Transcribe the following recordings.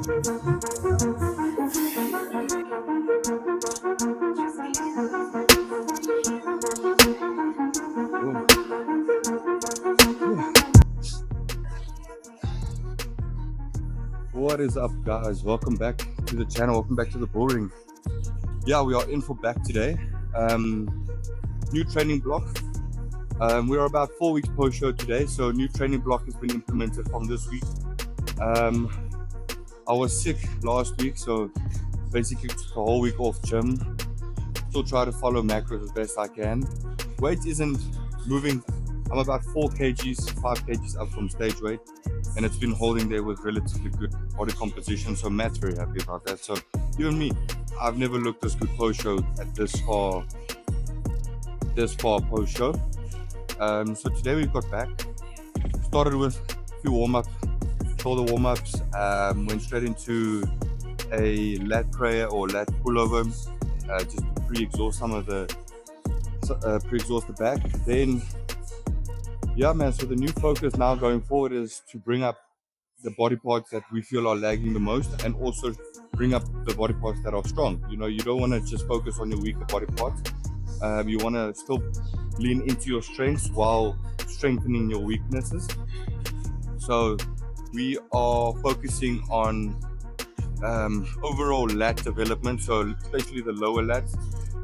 What is up, guys? Welcome back to the channel. Welcome back to the Bull Ring. Yeah, we are in for back today. New training block. We are about 4 weeks post show today, so new training block has been implemented from this week. I was sick last week, so basically took a whole week off gym. Still try to follow macros as best I can. Weight isn't moving. I'm about 4 kgs, 5 kgs up from stage weight, and it's been holding there with relatively good body composition, so Matt's very happy about that. So even me, I've never looked this good post show at this far post show. So today we've got back, started with a few warm-ups, shoulder warm-ups, went straight into a lat prayer or lat pullover, just to pre-exhaust the back. Then yeah, man, so the new focus now going forward is to bring up the body parts that we feel are lagging the most, and also bring up the body parts that are strong. You know, you don't want to just focus on your weaker body parts. You want to still lean into your strengths while strengthening your weaknesses. So we are focusing on overall lat development, so especially the lower lats,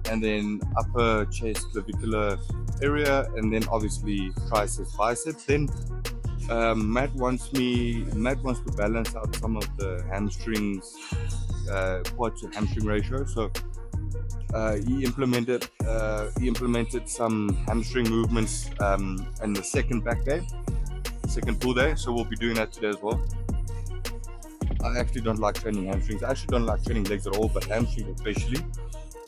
and then upper chest clavicular area, and then obviously triceps, biceps. Then Matt wants to balance out some of the hamstrings, quad to hamstring ratio. So he implemented some hamstring movements in the second back day, second pull day. So we'll be doing that today as well. I actually don't like training hamstrings. I actually don't like training legs at all, but hamstrings especially.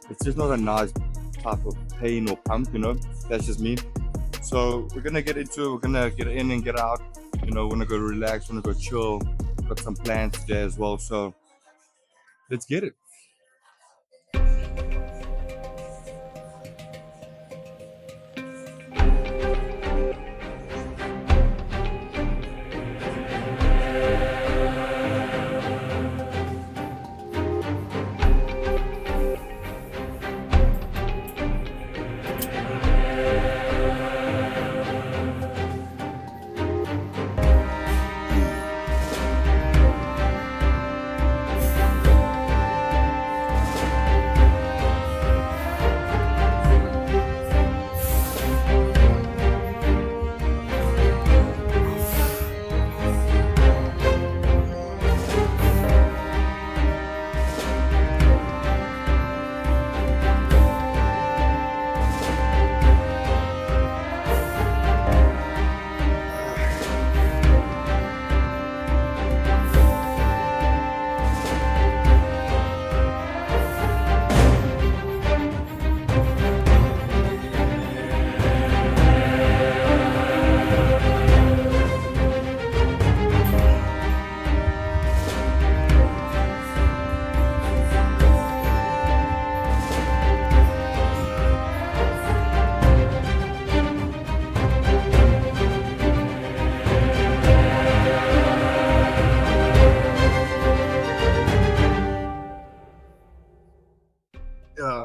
It's just not a nice type of pain or pump, you know. That's just me. So we're gonna get into it. We're gonna get in and get out. You know, wanna go relax, wanna go chill. Got some plans today as well. So let's get it.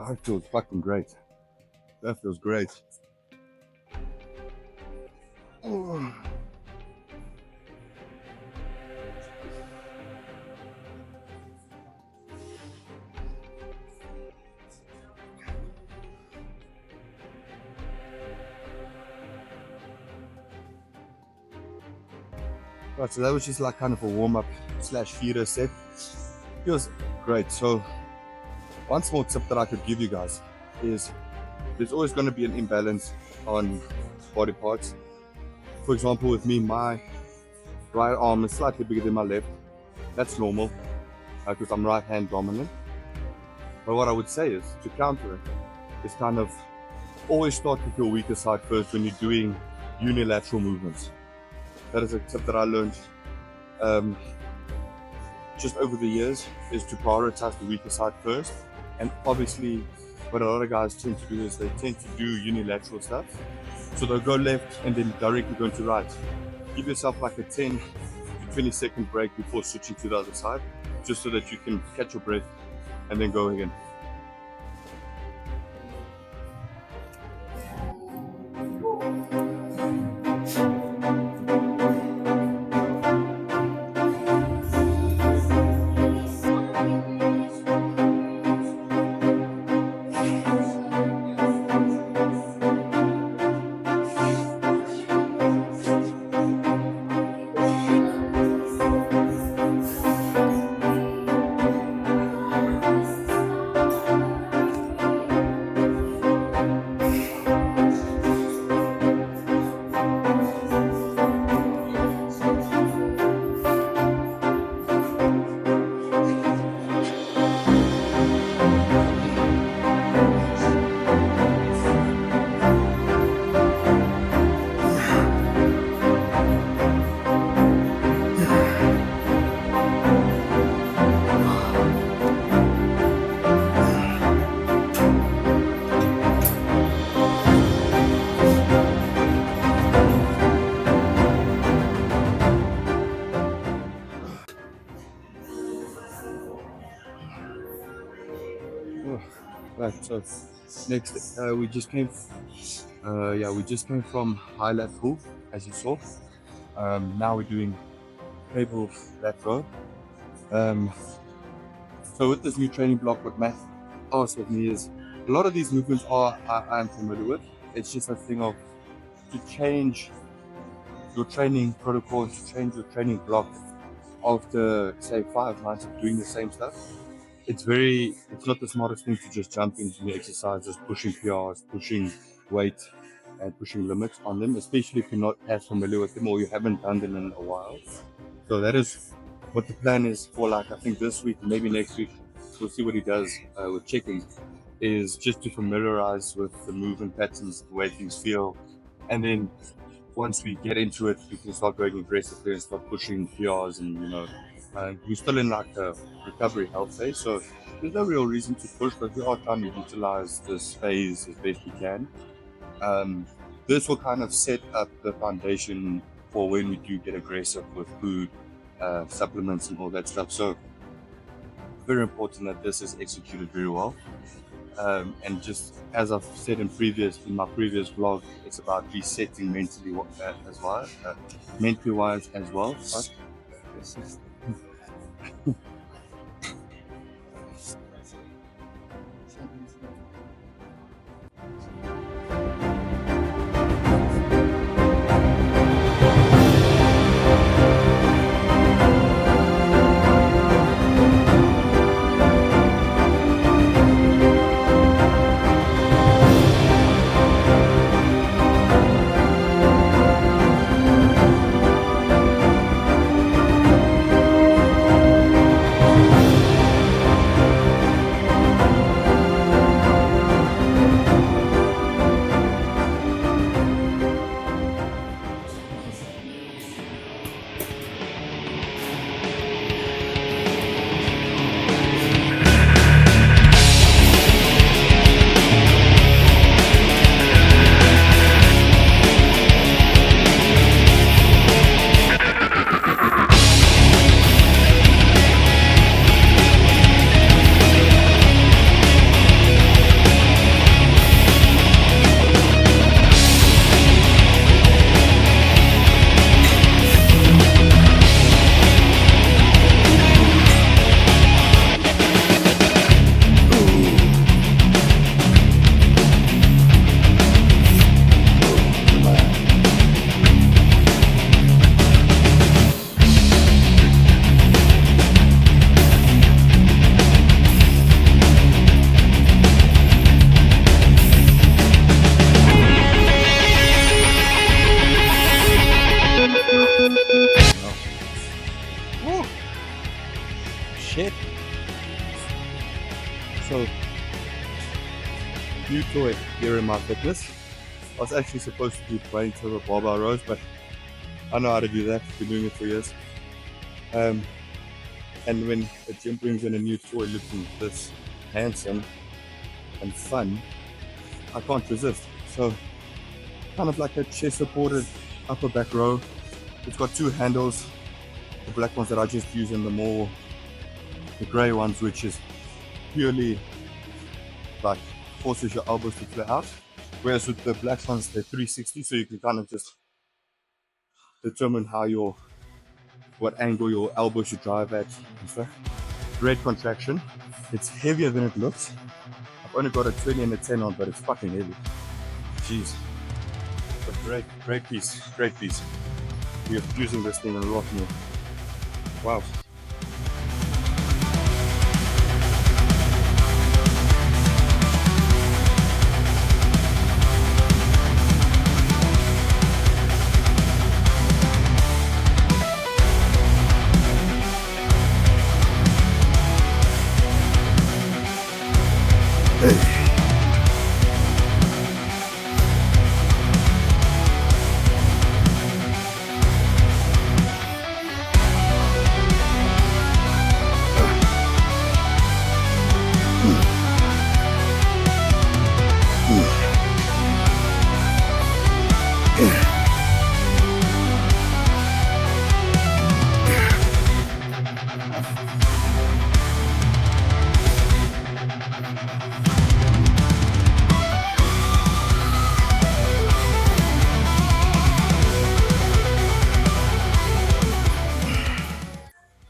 That feels fucking great. That feels great. Oh. Right, so that was just like kind of a warm-up / feeder set. Feels great. So one small tip that I could give you guys is there's always going to be an imbalance on body parts. For example, with me, my right arm is slightly bigger than my left. That's normal because I'm right hand dominant. But what I would say is, to counter it, is kind of always start with your weaker side first when you're doing unilateral movements. That is a tip that I learned just over the years, is to prioritize the weaker side first. And obviously what a lot of guys tend to do is they tend to do unilateral stuff. So they'll go left and then directly go into right. Give yourself like a 10 to 20-second break before switching to the other side, just so that you can catch your breath and then go again. Right, so next we just came from high lat pull, as you saw. Now we're doing cable lat row. So with this new training block, what Matt asked of me is a lot of these movements I'm familiar with. It's just a thing of to change your training protocol, to change your training block after say 5 months of doing the same stuff. It's not the smartest thing to just jump into the exercises, pushing PRs, pushing weight and pushing limits on them, especially if you're not as familiar with them or you haven't done them in a while. So that is what the plan is for, like, I think this week, maybe next week, we'll see what he does with checking, is just to familiarize with the movement patterns, the way things feel. And then once we get into it, we can start going aggressively and start pushing PRs and, we're still in like a recovery health phase, so there's no real reason to push, but we are trying to utilize this phase as best we can. This will kind of set up the foundation for when we do get aggressive with food, supplements and all that stuff. So very important that this is executed very well. And just as I've said in my previous vlog, it's about resetting mentally wise as well. Shit. So, new toy here in my fitness. I was actually supposed to do 20 to the barbell rows, but I know how to do that. I've been doing it for years. And when a gym brings in a new toy looking this handsome and fun, I can't resist. So, kind of like a chest supported upper back row. It's got 2 handles the black ones that I just use, and the grey ones, which is purely like forces your elbows to flare out. Whereas with the black ones, they're 360, so you can kind of just determine what angle your elbow should drive at and stuff. Great contraction. It's heavier than it looks. I've only got a 20 and a 10 on, but it's fucking heavy. Jeez. But great piece. We are using this thing a lot more. Wow.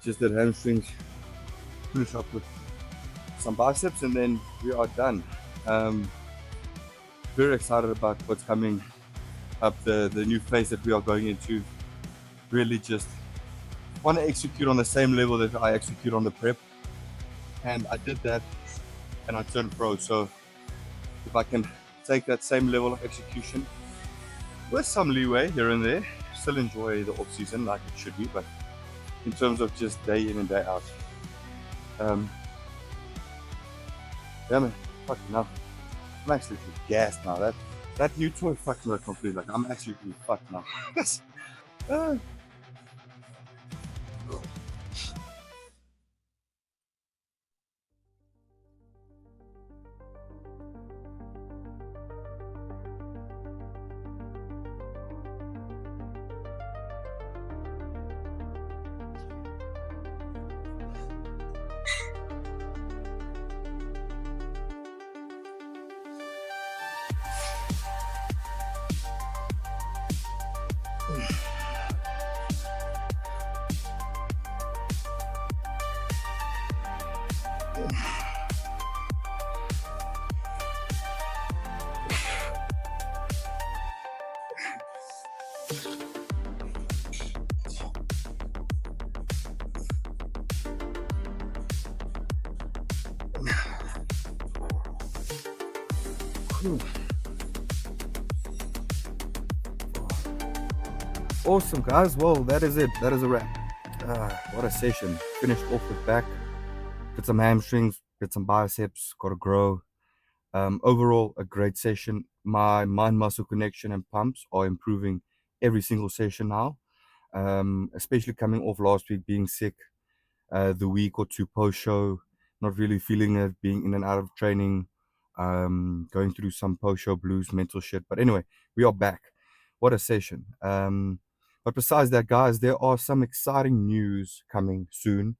Just did hamstrings, finish up with some biceps, and then we are done. Very excited about what's coming up, the new phase that we are going into. Really just want to execute on the same level that I execute on the prep, and I did that and I turned pro. So if I can take that same level of execution with some leeway here and there, still enjoy the off season like it should be, but in terms of just day in and day out, yeah man, fucking hell, I'm actually gassed now. That new toy fucked me completely. Like, I'm actually fucked now. Awesome, guys. Well, that is it. That is a wrap. What a session. Finished off with back. Did some hamstrings. Did some biceps. Got to grow. Overall, a great session. My mind-muscle connection and pumps are improving every single session now. Especially coming off last week being sick. The week or two post-show. Not really feeling it. Being in and out of training. Going through some post-show blues, mental shit. But anyway, we are back. What a session. But besides that, guys, there are some exciting news coming soon.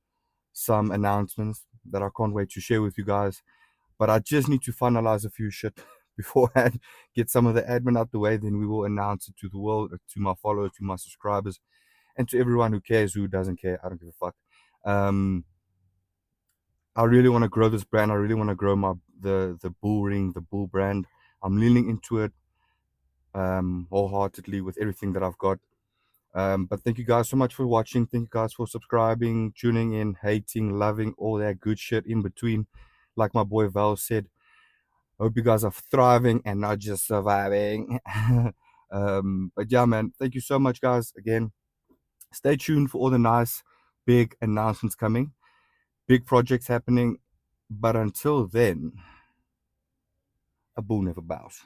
Some announcements that I can't wait to share with you guys. But I just need to finalize a few shit beforehand, get some of the admin out the way, then we will announce it to the world, to my followers, to my subscribers, and to everyone who cares, who doesn't care. I don't give a fuck. I really want to grow this brand. I really want to grow the Bull Ring, the Bull brand. I'm leaning into it wholeheartedly with everything that I've got. But thank you guys so much for watching. Thank you guys for subscribing, tuning in, hating, loving, all that good shit in between. Like my boy Val said, I hope you guys are thriving and not just surviving. But yeah, man, thank you so much, guys. Again, stay tuned for all the nice, big announcements coming, big projects happening. But until then, a bull never bows.